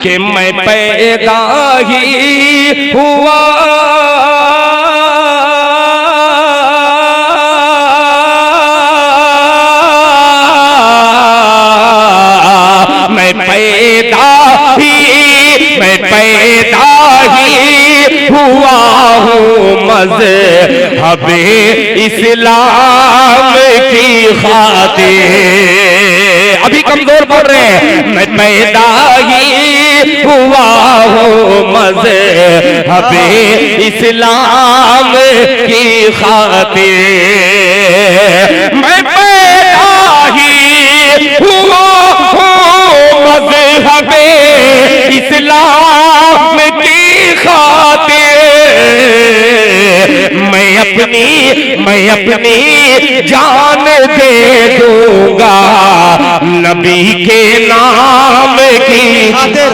कि मैं पैदा ही हुआ मैं पैदा ही हुआ हूँ मज़हब इस्लाम की खातिर। अभी कमजोर बोल रहे हैं। मैं पैदा ही हुआ हूँ मज़हब इस्लाम की खातिर। मैं पैदा ही हुआ हूँ मज़हब इस्लाम की खातिर। मैं अपनी जान दे दूंगा नबी के नाम की खातिर।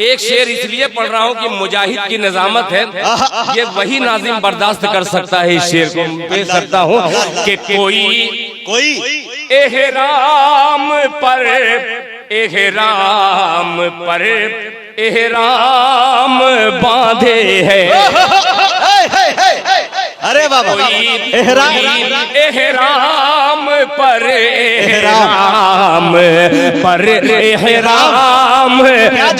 एक शेर इसलिए पढ़ रहा हूँ कि मुजाहिद की निजामत है, ये वही नाजिम बर्दाश्त कर सकता है। इस शेर को कह सकता हूँ कि कोई एहराम पर एहराम बांधे है। अरे बाबा एहराम पर एहराम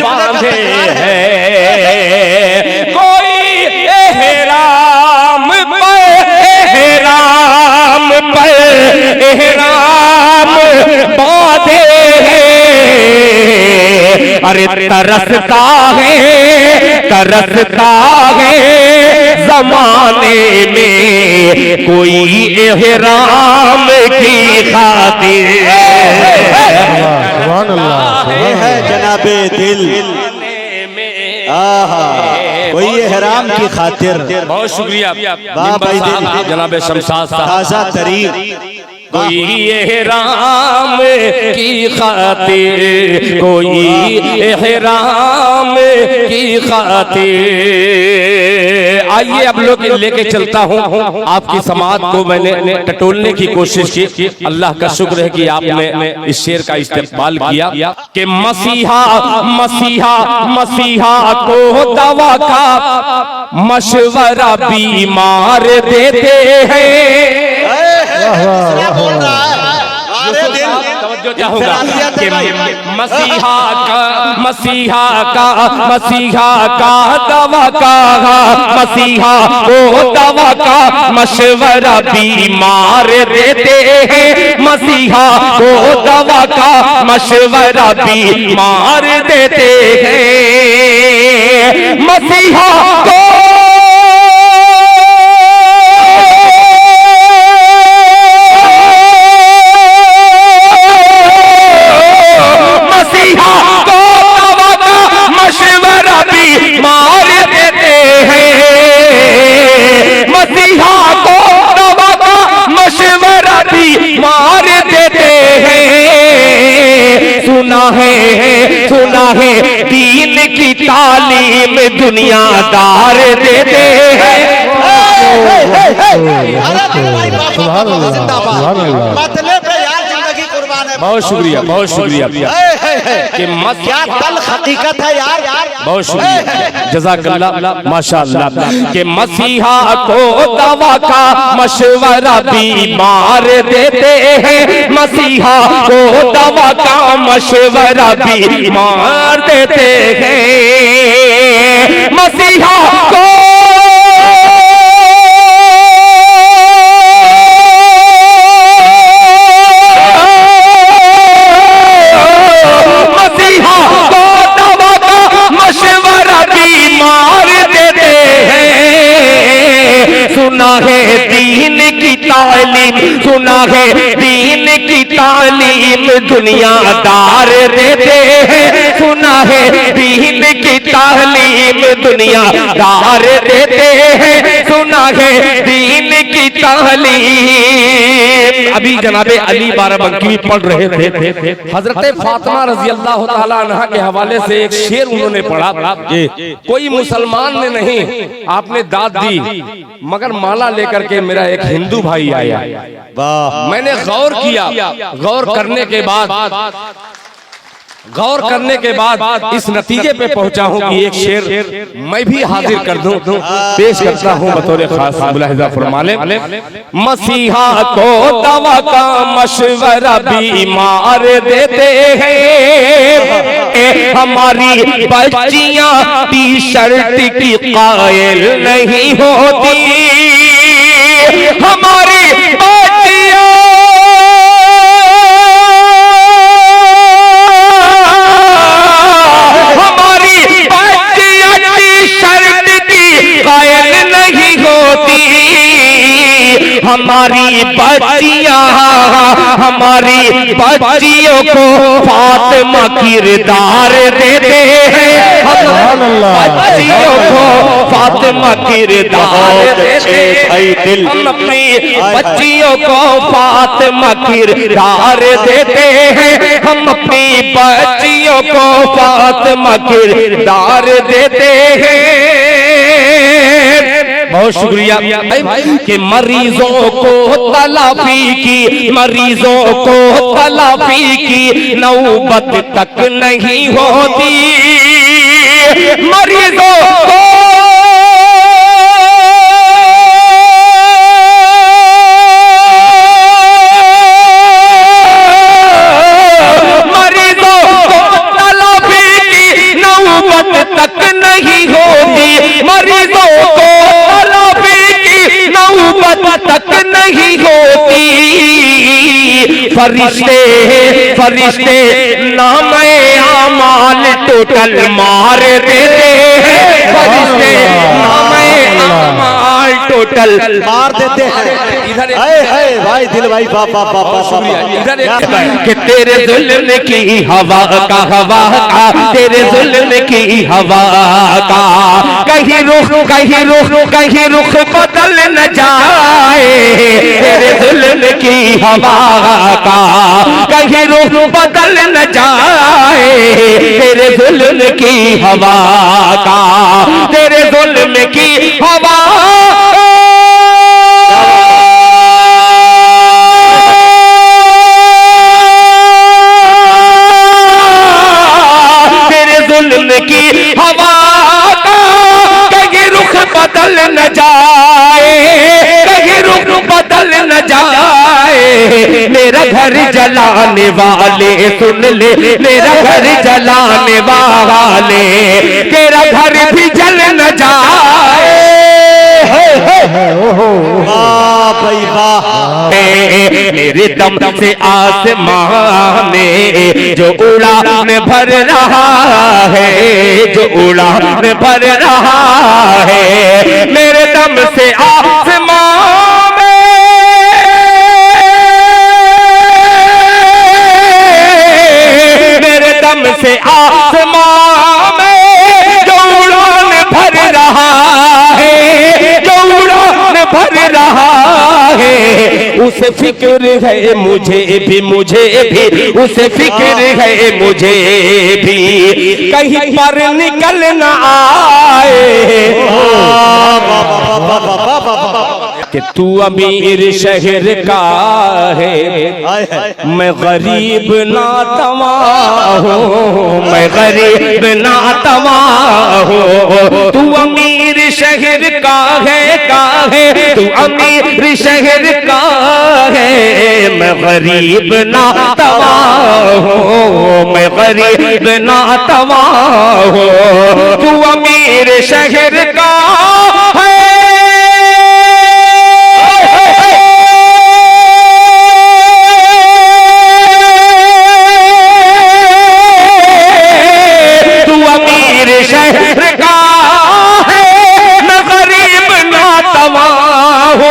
बांधे है। कोई एहराम पर एहराम बांधे है। अरे तरसता है जमाने में कोई एहराम की खातिर। ये है जनाबे दिल, कोई एहराम की खातिर। बहुत शुक्रिया जनाबे शमशाद ताज़ा तरीन। कोई एहराम की खातिर, कोई एहराम की खातिर। आइए अब लोग लेके चलता हूँ। आपकी समाज को मैंने टटोलने की कोशिश की। अल्लाह का शुक्र है कि आपने इस शेर का इस्तेमाल किया कि मसीहा को दवा का मशवरा बीमार देते हैं। कि मसीहा का दवा का मसीहा को दवा का मशवरा बीमार देते हैं। मसीहा को दवा का मशवरा बीमार देते हैं। मसीहा को सुना है दीन की तालीम दुनियादार देते हैं। बहुत शुक्रिया कि क्या तल्ख हकीकत है यार। बहुत शुक्रिया जज़ाकल्लाह माशाअल्लाह। कि मसीहा को दवा का मशवरा बीमार देते हैं। मसीहा को दवा का मशवरा बीमार देते हैं। मसीहा को सुना है दीन की तालीम दुनियादार देते हैं। सुना है दीन की तालीम दुनियादार देते हैं। सुना है दीन की तालीम। अभी जनाबे अली बाराबंकी पढ़ रहे थे। हजरत फातिमा रजी अल्लाह ताला अन्हा के हवाले से एक शेर उन्होंने पढ़ा। कोई मुसलमान ने नहीं, आपने दाद दी, मगर माला लेकर के मेरा एक हिंदू भाई आया। मैंने गौर किया, गौर करने के बाद इस नतीजे पे पहुंचा हूं कि एक शेर मैं भी हाजिर कर दूं, पेश करता हूं बतौर खास। मुलाहिजा फरमा लें। मसीहा को दवा का मशवरा बीमार देते हैं, हमारी बच्चियां टी शर्ट की कायल नहीं होती, हमारी बच्चियां हमारी बच्चियां हमारी बच्चियों को फातिमा किरदार देते हैं, बच्चियों को फातिमा किरदार देते हैं, हम अपनी बच्चियों को फातिमा किरदार देते हैं, हम अपनी बच्चियों को फातिमा किरदार देते हैं। बहुत शुक्रिया कि मरीजों को तलाफी की, मरीजों को तलाफी की नौबत तक नहीं होती, मरीजों को तलाफी की नौबत तक नहीं होती, मरीजों को तक नहीं होती। फरिश्ते फरिश्ते नाम आमाल टोटल मार देते हैं, फरिश्ते नाम आमाल टोटल मार देते हैं। इधर भाई दिल भाई बाबा इधर कि तेरे जुल्म की हवा का, तेरे जुल्म की हवा का कहीं रुख बदल न जाए, तेरे जुल्म की हवा का कहीं रुख बदल न जाए, तेरे जुल्म की हवा का, तेरे जुल्म की हवा की हवा का कहीं रुख बदल न जाए, कहीं रुख बदल न जाए। मेरा घर जलाने वाले सुन ले, मेरा घर जलाने वाले, तेरा घर भी जल न जाए। भाई वाह, मेरे दम से आसमान में जो उड़ान भर रहा है, जो उड़ान भर रहा है, मेरे दम से आसमान में, मेरे दम से आसमान में जो उड़ान भर रहा है, जो उड़ान भर रहा है, उसे फिक्र है मुझे भी, उसे फिक्र है मुझे भी, कहीं पर निकल न आए कि तू अमीर शहर का है, मैं गरीब नातवा हूँ, मैं गरीब नातवा हूँ। तू अमीर शहर का है, तू अमीर शहर का है, मैं गरीब नातवा हूँ, मैं गरीब नातवा हूँ। तू अमीर शहर का है, शहर का है, मैं गरीब नातवा हो,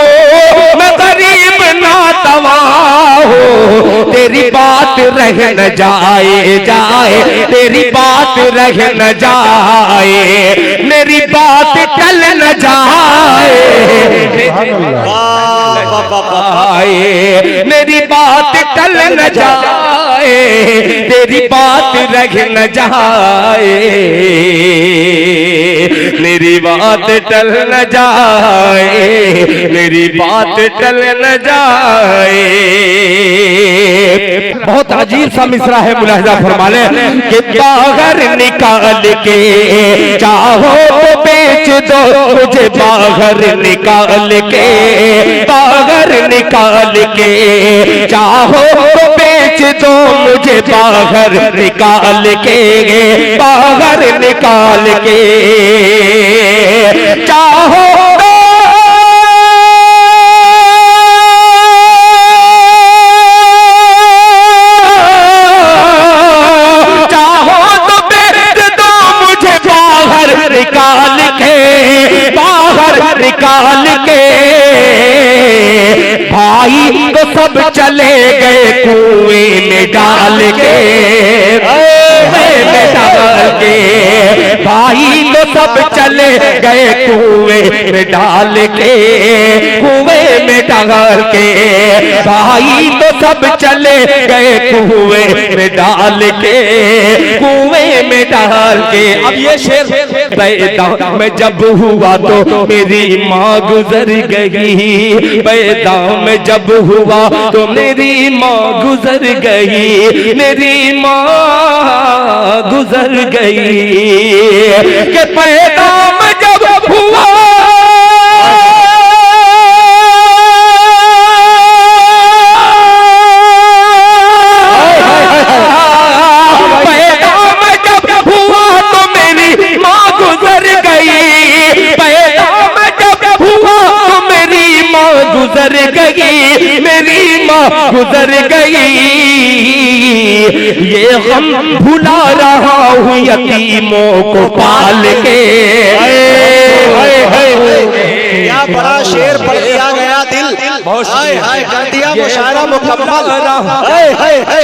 मैं गरीब नातवा हो। तेरी बात रह न जाए, तेरी बात रह न जाए, मेरी बात टल न जाए, मेरी बात टल न जाए। तेरी बात रह न जाए, मेरी बात टल न जाए, मेरी बात टल न जाए। बहुत अजीब सा मिसरा है, मुलाहिजा फरमा ले कि बाहर निकाल के चाहो तो बेच दो मुझे, बाहर निकाल के, बाहर निकाल के चाहो तो बेच दो मुझे, बाहर निकाल के, बाहर निकाल के चाहो निकाल के, बाहर निकाल के। भाई तो सब चले गए कुएं में डाल के, कुएं में डाल के, भाई तो सब चले गए कुएं में डाल के, कुएं में डाल के, भाई तो सब चले गए कुएं में डाल के, कुएं में डाल के। अब ये शेर पैदा मैं जब हुआ तो मेरी माँ गुजर गई, पैदा मैं जब हुआ तो मेरी माँ गुजर गई, मेरी माँ गुजर गई कि पैदा मैं जब हुआ गुजर गई, मेरी माँ गुजर गई। ये हम भुला रहा हूँ यतीमों को पाल के। क्या बड़ा शेर पढ़ दिया गया, दिल हाय हाय कर दिया मुशायरा मुकम्मल।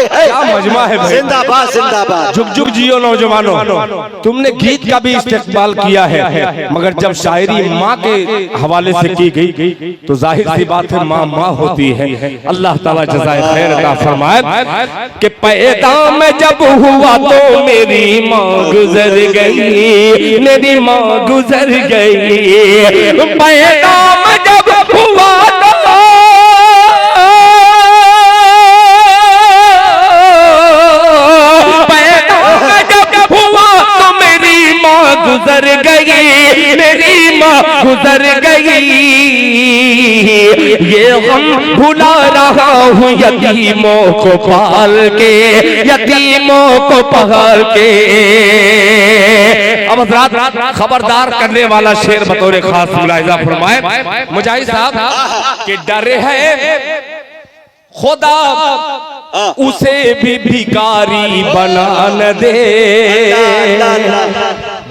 क्या मजमा है भाई, जिंदाबाद जिंदाबाद। जुग जुग जियो नौजवानों। तुमने गीत का भी इस्तेमाल किया है, मगर जब शायरी माँ के हवाले से की गई तो जाहिर सी बात है माँ माँ होती है। अल्लाह ताला जज़ाए खैर अता फरमाए कि पैदा मैं जब हुआ तो मेरी माँ गुजर गई, मेरी माँ गुजर गई। पैदा मैं जब हुआ तो गुजर गई, मेरी माँ गुजर गई। ये हम भुला रहा हूँ यतीमों को पाल के, यतीमों को पाल के। अब हज़रात खबरदार करने वाला शेर बतौर खास मुलाहिजा फरमाए मुजाहिद साहब कि डर है खुदा उसे भी भिखारी बना न दे,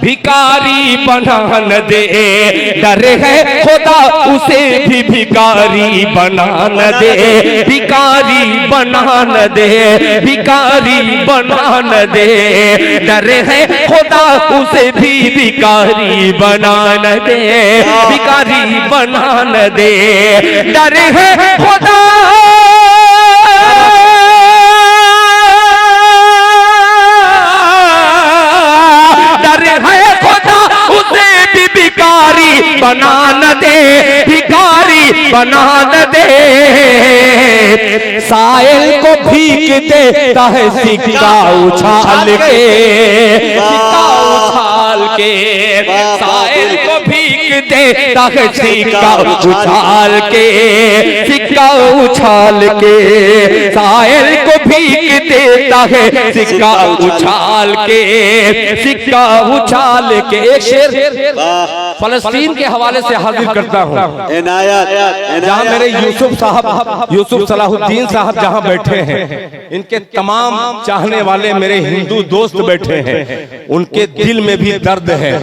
भिखारी बना न दे। डर है खुदा उसे भी भिखारी बना न दे, भिखारी बना न दे, भिखारी बना न दे। डर है खुदा उसे भी भिखारी बना न दे, भिखारी बना न दे। डर है खुदा बना न दे, भिखारी बना न दे। साइल को भीख देता है सिक्का उछाल के, सिक्का उछाल के। साइल को भीख देता है सिक्का उछाल के, सिक्का उछाल के। साइल को भीख देता है सिक्का उछाल के, सिक्का उछाल के। एक शेर फलस्तीन के हवाले से हाजिर करता हूँ। जहाँ मेरे यूसुफ सलाहुद्दीन साहब जहाँ बैठे हैं, इनके तमाम चाहने वाले मेरे हिंदू दोस्त बैठे हैं, उनके दिल में भी दर्द है।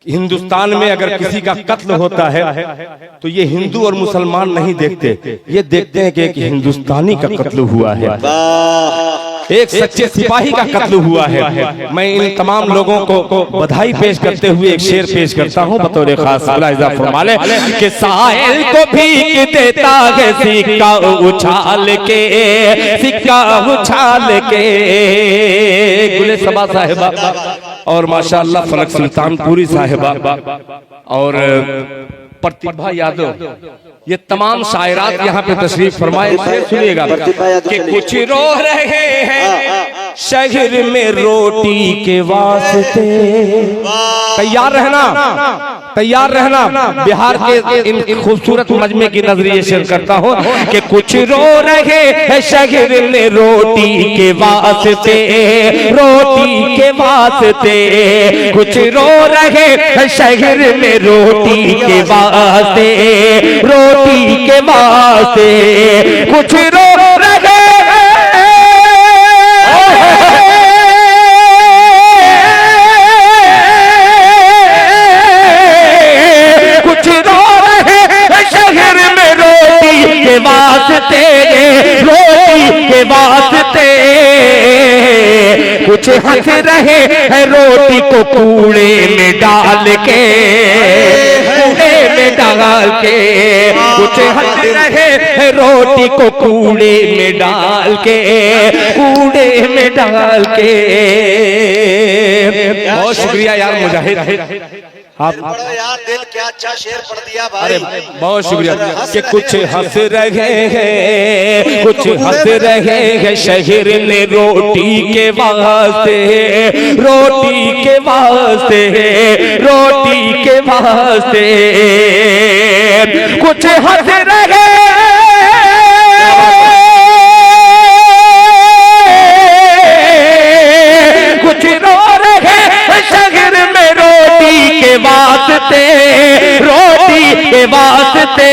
हिंदुस्तान में अगर किसी का कत्ल होता है तो ये हिंदू और मुसलमान नहीं देखते, ये देखते हैं कि एक हिंदुस्तानी का कत्ल हुआ है। एक सच्चे सिपाही का कत्ल हुआ है। मैं इन तमाम लोगों को बधाई पेश करते हुए एक शेर पेश करता हूँ बतौर खास। मुलाहिजा फरमा ले कि साहिल को भीख देता है सिक्का उछाल के, सिक्का उछाल के। गुले सबा साहिबा और माशाअल्लाह फलक सुल्तानपुरी साहिबा और प्रतिभा यादव, ये तमाम शायरात यहाँ पे तशरीफ फरमाए। सुनिएगा कि कुछ रो रहे हैं शहर में रोटी के वास्ते, तैयार रहना, तैयार रहना। बिहार के इन खूबसूरत मजमे की नजरिए शेयर करता हूँ कि कुछ रो रहे हैं शहर में रोटी के वास्ते, रोटी के वास्ते। कुछ रो रहे हैं शहर में रोटी के वास्ते, रोटी के वास्ते। कुछ रो रहे के वास्ते, रोटी के वास्ते। कुछ हंस रहे हैं रोटी को कूड़े में डाल के, कूड़े में डाल के। कुछ हंस रहे हैं रोटी को कूड़े में डाल के, कूड़े में डाल के। बहुत शुक्रिया यार मुजाहिद, आप यार दिल क्या अच्छा शेर पढ़ दिया भाई। अरे बहुत शुक्रिया कि कुछ हंस रहे हैं, कुछ हंस रहे हैं शहर में रोटी के वास्ते, रोटी के वास्ते, रोटी के वास्ते। कुछ हंस रहे कुछ रो रहे शहर में रोटी के वास्ते, रोटी के वास्ते।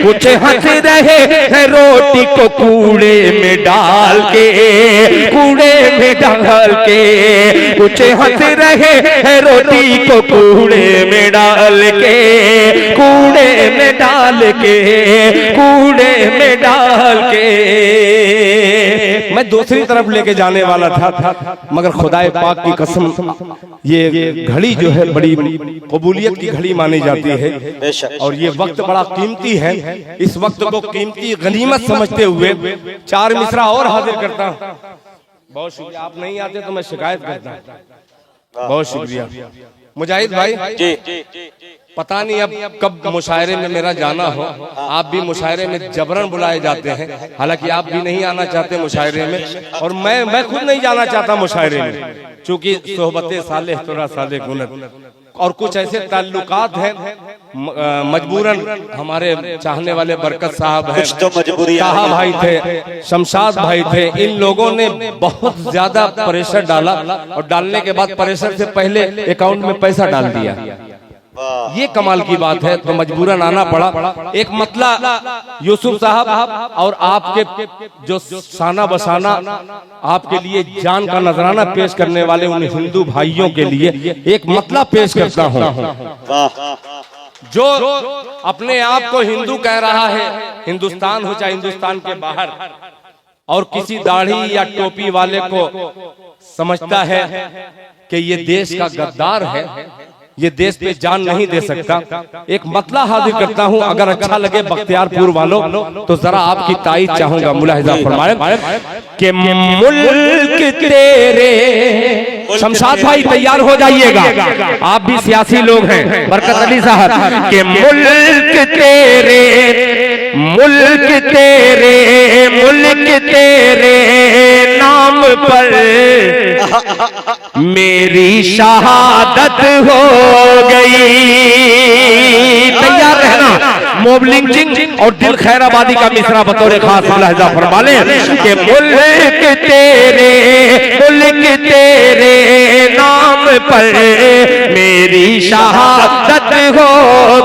कुछ हंस रहे हैं रोटी को कूड़े में डाल के, कूड़े में डाल के। कुछ हंस रहे हैं रोटी को कूड़े में डाल के, कूड़े में डाल के, कूड़े में डाल के। मैं दूसरी तरफ लेके जाने वाला था मगर खुदाए पाक की कसम ये घड़ी जो है बड़ी कबूलियत की घड़ी मानी जाती है और ये वक्त बड़ा कीमती है। इस वक्त को कीमती गनीमत समझते हुए चार मिसरा और हाजिर करता हूँ। बहुत शुक्रिया, आप नहीं आते तो मैं शिकायत करता हूँ। बहुत शुक्रिया मुजाहिद भाई जी। पता नहीं अब कब मुशायरे में मेरा जाना हो। आप भी मुशायरे में जबरन बुलाए जाते हैं, हालांकि आप भी नहीं आना चाहते मुशायरे में और मैं खुद नहीं जाना चाहता मुशायरे में, चूंकि सोहबते साले तोरा साले गुनत और कुछ ऐसे ताल्लुकात हैं मजबूरन। हमारे चाहने वाले बरकत साहब हैं, ताहा भाई थे, शमशाद भाई थे, इन लोगों ने बहुत ज्यादा प्रेशर डाला और डालने के बाद प्रेशर से पहले अकाउंट में पैसा डाल दिया। ये कमाल की बात है तो मजबूरन आना पड़ा। एक मतला यूसुफ साहब और आपके जो साना बसाना आपके लिए जान का नजराना पेश करने वाले उन हिंदू भाइयों के लिए एक मतला पेश करता हूँ। जो अपने आप को हिंदू कह रहा है, हिंदुस्तान हो चाहे हिंदुस्तान के बाहर, और किसी दाढ़ी या टोपी वाले को समझता है कि ये देश का गद्दार है, ये देश पे जान नहीं दे सकता। एक मतला हाजिर करता हूं, अगर अच्छा लगे बख्तियारपुर वालों तो जरा आपकी ताईद चाहूंगा। मुलाहिजा फरमाएं कि मुल्क तेरे, शमशाद भाई तैयार हो जाइएगा, आप भी सियासी लोग हैं, बरकत अली साहब, कि मुल्क तेरे, मुल्क तेरे, मुल्क तेरे नाम पर मेरी शहादत हो गई। तैयार रहना। मोबलिंग जिंग और दिल खैराबादी का मिसरा बतौर खास मुलाहिजा फरमा लें कि मुल्क तेरे, मुल्क तेरे नाम पर मेरी शहादत हो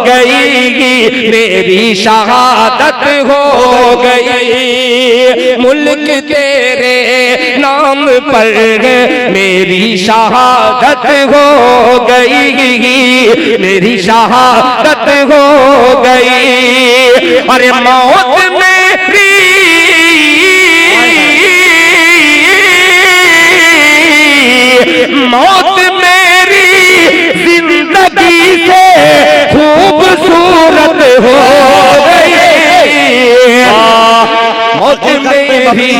गई, मेरी शहादत हो गई। मुल्क तेरे नाम पर मेरी शहादत हो गई, मेरी शहादत हो गई। अरे मौत मेरी मौत मेरी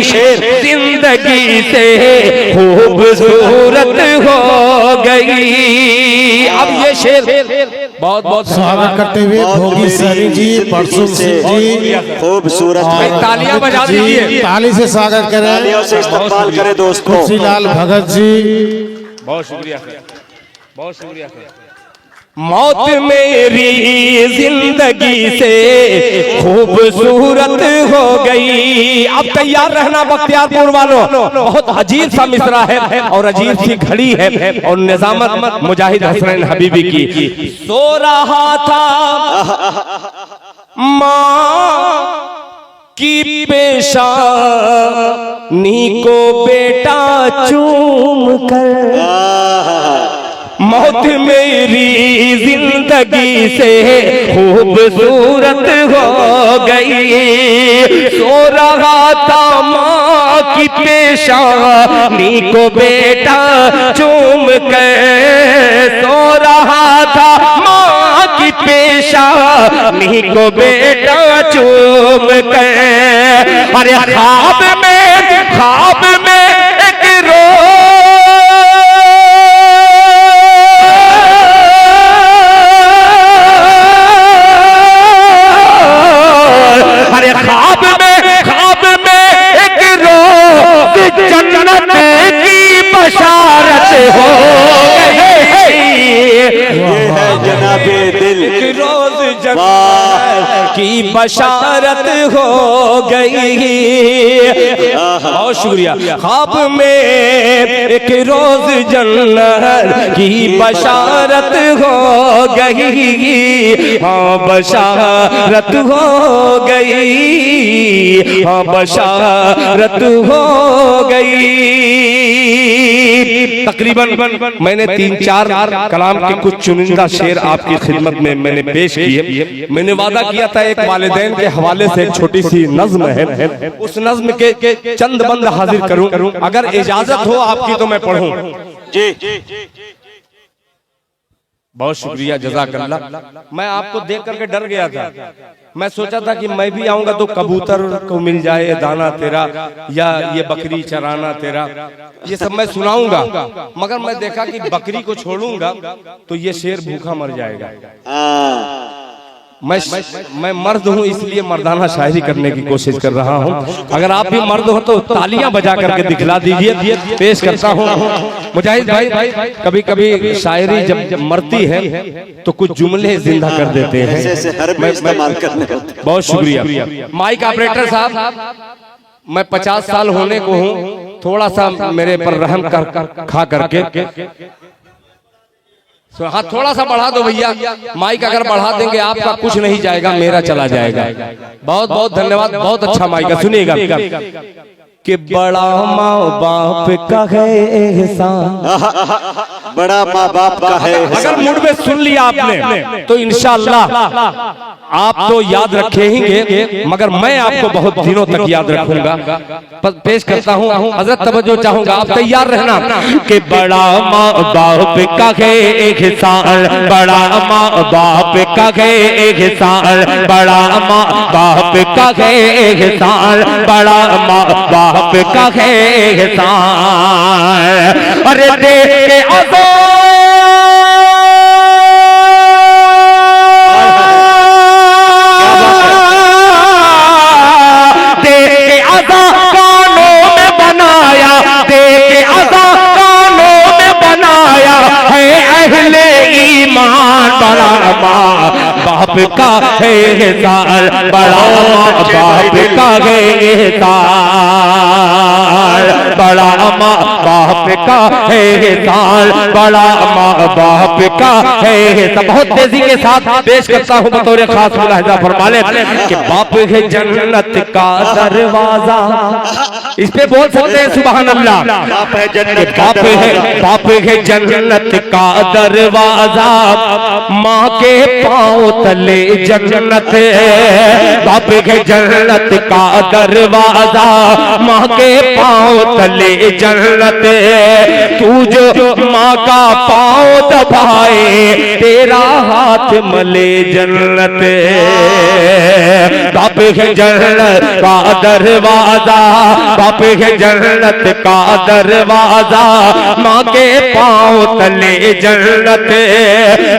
जिंदगी से खूबसूरत हो गई। अब ये शेर बहुत बहुत स्वागत करते हुए भोगी सैनी जी, परसुम सिंह जी, खूबसूरत तालियां बजा दीजिए, ताली से स्वागत करें। तालियों से इस्तकबाल करें दोस्तों। तुलसीलाल भगत जी, बहुत शुक्रिया सर, बहुत शुक्रिया सर। मौत मेरी जिंदगी से खूबसूरत हो गई। अब तैयार रहना बख्तियारपुर वालों, बहुत अजीब सा मिसरा है और अजीब सी घड़ी है और निजामत मुजाहिद हसनैन हबीबी की। सो रहा था माँ की पेशानी को बेटा चूम कर, मौत मेरी जिंदगी से खूबसूरत हो गई। सो रहा था माँ की पेशानी को बेटा चूम कर, सो रहा था माँ की पेशानी को बेटा चूम कर। अरे ख्वाब में एक ख्वाब में एक रोज जन्नत की बशारत हो गई। ये है जनाबे दिल, एक रोज जन्नत की बशारत हो गई। बहुत शुक्रिया। ख्वाब में एक रोज जन्नत की बशारत हो गई। हाँ बशारत हो गई, हाँ बशारत हो गई। तकरीबन मैंने 3-4 कलाम के कुछ चुनिंदा शेर आपकी खिदमत में मैंने पेश किए। मैंने वादा किया था एक वालिदैन के हवाले से एक छोटी सी नज्म है, उस नज्म के चंद बंद हाजिर करूं, अगर इजाजत हो आपकी तो मैं पढ़ूं। जी बहुत शुक्रिया, जज़ाकल्लाह। मैं आपको देख करके डर गया था, मैं सोचा था कि मैं भी आऊंगा तो कबूतर को मिल जाए दाना तेरा, या ये बकरी चराना तेरा, ये सब मैं सुनाऊंगा, मगर मैं देखा कि बकरी को छोड़ूंगा तो ये शेर भूखा मर जाएगा। मैं मर्द हूँ इसलिए मर्दाना शायरी करने की कोशिश कर रहा हूँ। अगर आप भी मर्द हो तो तालियां बजा करके दिखला दीजिए। पेश करता हूँ मुजाहिद भाई, कभी कभी शायरी जब मरती है तो कुछ जुमले जिंदा कर देते हैं। बहुत शुक्रिया। माइक ऑपरेटर साहब, मैं 50 साल होने को हूँ, थोड़ा सा मेरे पर रहम कर खा करके हाँ थोड़ा सा बढ़ा दो भैया। माइक अगर बढ़ा देंगे आपका कुछ नहीं जाएगा, मेरा चला जाएगा। बहुत बहुत धन्यवाद, बहुत अच्छा माइक है। सुनिएगा कि बड़ा माँ बाप का है एहसान, बड़ा माँ बाप का है। अगर मूड में सुन लिया आपने तो इंशाअल्लाह आप तो याद रखेंगे, मगर मैं आपको बहुत दिनों तक याद रखूंगा। पेश करता हूँ, हजरत तवज्जो चाहूंगा, आप तैयार रहना। कि बड़ा माँ बाप का है एहसान, बड़ा माँ बाप का है एहसान, बड़ा माँ बाप का है एहसान, बड़ा माँ बाप का है एहसान। अरे देख के बड़ा माँ बाप का है एहसान, बड़ा माँ बाप का है एहसान, बड़ा माँ बाप का है एहसान, बड़ा माँ बाप का है एहसान। बहुत तेजी के साथ पेश करता हूँ बतौर खास मुलाहिजा फरमा लें कि बाप है जन्नत का दरवाजा। इस पे बोल सकते हैं सुभान अल्लाह। बाप है जन्नत का दरवाजा, माँ के पाँव तले जन्नत है। बाप है जन्नत का दरवाजा, माँ के पाँव तले तले जन्नत, तू जो माँ का पाँव दबाए तेरा हाथ मले जन्नत। बाप है जन्नत का दरवाजा, बाप है जन्नत का दरवाजा, माँ के पाँव तले जन्नत,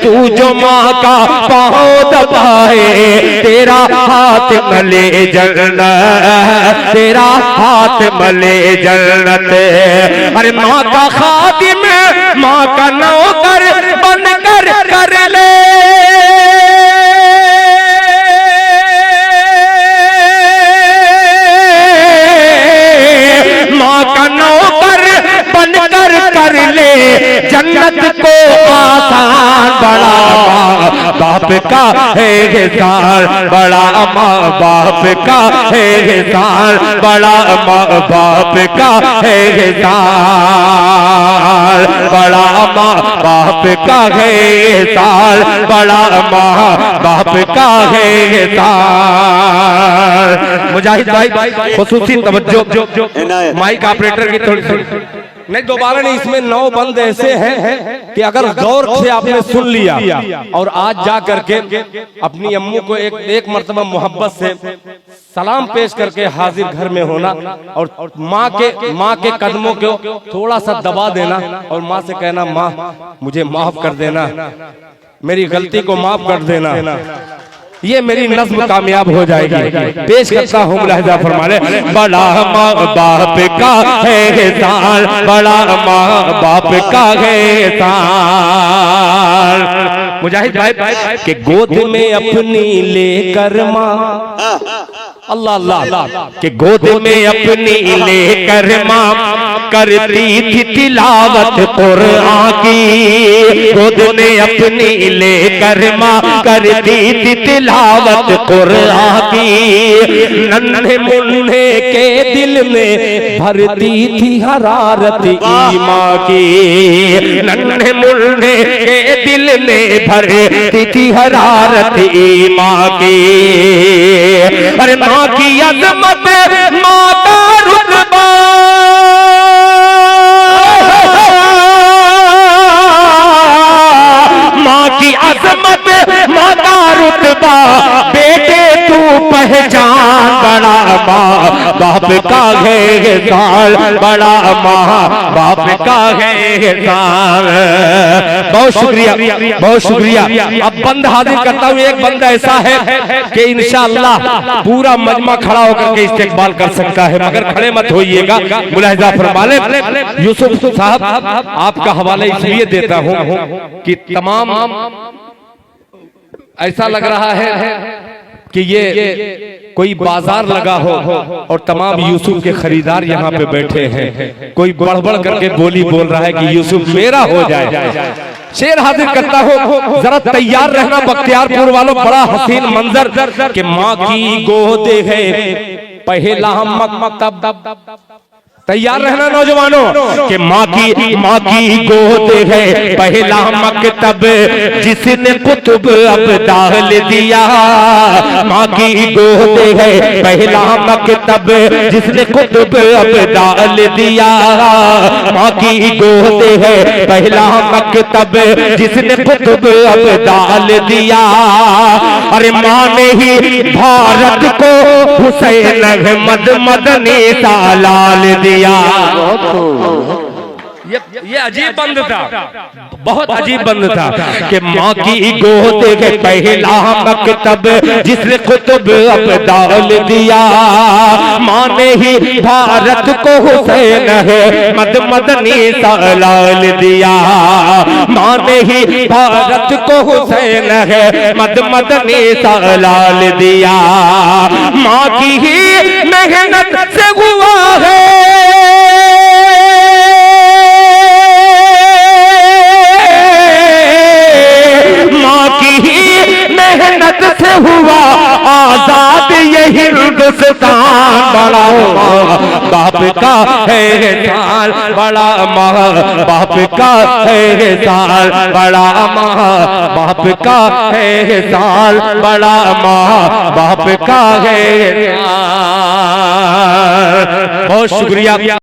तू जो माँ का पाँव दबाए तेरा हाथ मले जन्नत, तेरा हाथ मले जन्नत। अरे माँ का खादिम माँ का नौकर बनकर कर ले, माँ का नौकर बनकर कर ले जन्नत को आसान। बड़ा बाप का है एहसान, बड़ा माँ बाप का है एहसान, बड़ा माँ बाप का है एहसान, बड़ा माँ बाप का है एहसान, बड़ा माँ बाप का है एहसान। मुजाहिद भाई खुसूसी तवज्जो, माइक ऑपरेटर की थोड़ी नहीं, दोबारा नहीं, इसमें 9 बंद ऐसे हैं कि अगर गौर से आपने सुन लिया और आज जा करके अपनी अम्मू को एक मर्तबा मोहब्बत से सलाम पेश करके हाजिर घर में होना और माँ के कदमों को थोड़ा सा दबा देना और माँ से कहना, माँ मुझे माफ कर देना, मेरी गलती को माफ कर देना, ये मेरी नज़्म कामयाब हो जाएगी। पेश करता हूँ मुलाहिजा फरमाने, बड़ा माँ बाप का है एहसान, बड़ा माँ बाप का है एहसान। मुजाहिद भाई के गोद में अपनी लेकर माँ, अल्लाह अल्लाह, के गोद में अपनी लेकर माँ करती थी तिलावत कुरान की, गोद में अपनी लेकर माँ करती थी तिलावत कुरान की, नन्हे मुन्ने के दिल में भरती थी हरारत ईमान की, नन्हे मुन्ने के दिल में भरती थी हरारत ईमान की। अरे माँ की अज़मत माँ का रुतबा, माँ की अज़मत माँ का रुतबा, बेटे तू पहचान, बड़ा माँ बाप का है एहसान, बड़ा माँ बाप का है एहसान। बहुत शुक्रिया, बहुत शुक्रिया। अब बंद हाजिर करता हूँ, एक बंदा ऐसा है कि इंशाअल्लाह पूरा मजमा खड़ा होकर के इस्तेकबाल कर सकता है, मगर खड़े मत होइएगा। मुलाहिजा फरमा लें, यूसुफ साहब आपका हवाला इसलिए देता हूँ कि तमाम ऐसा लग रहा है कि ये कोई बाजार लगा हो और तमाम यूसुफ के खरीदार यहाँ पे बैठे हैं, कोई बड़बड़ करके बोली बोल रहा है कि यूसुफ मेरा हो जाए। शेर हाजिर करता हूँ, जरा तैयार रहना बख्तियारपुर वालों, बड़ा हसीन मंजर कि माँ की गोद है पहला मकतब, तैयार रहना नौजवानों कि माँ की गोद है पहला मकतब, जिसने कुतुब अब्दाल दिया, माँ की गोद है पहला मकतब, जिसने कुतुब अब्दाल दिया, माँ की गोद है पहला मकतब, जिसने कुतुब अब्दाल दिया। अरे माँ ने ही भारत को हुसैन अहमद मदनी सालाल दिया। ये अजीब बंद था, बहुत अजीब बंद था कि माँ की गोद है पहला मकतब, जिसने कुतुब अब्दाल दिया, माँ ने ही भारत को हुसैन है मदनी सालाल दिया, माँ ने ही भारत को हुसैन है मदनी सालाल दिया। माँ की ही मेहनत से हुआ है, मेहनत से हुआ आजाद ये हिंदुस्तान, बड़ा माँ बाप का है एहसान, बड़ा माँ बाप का है एहसान, बड़ा माँ बाप का है एहसान, बड़ा माँ बाप का है एहसान। बहुत शुक्रिया।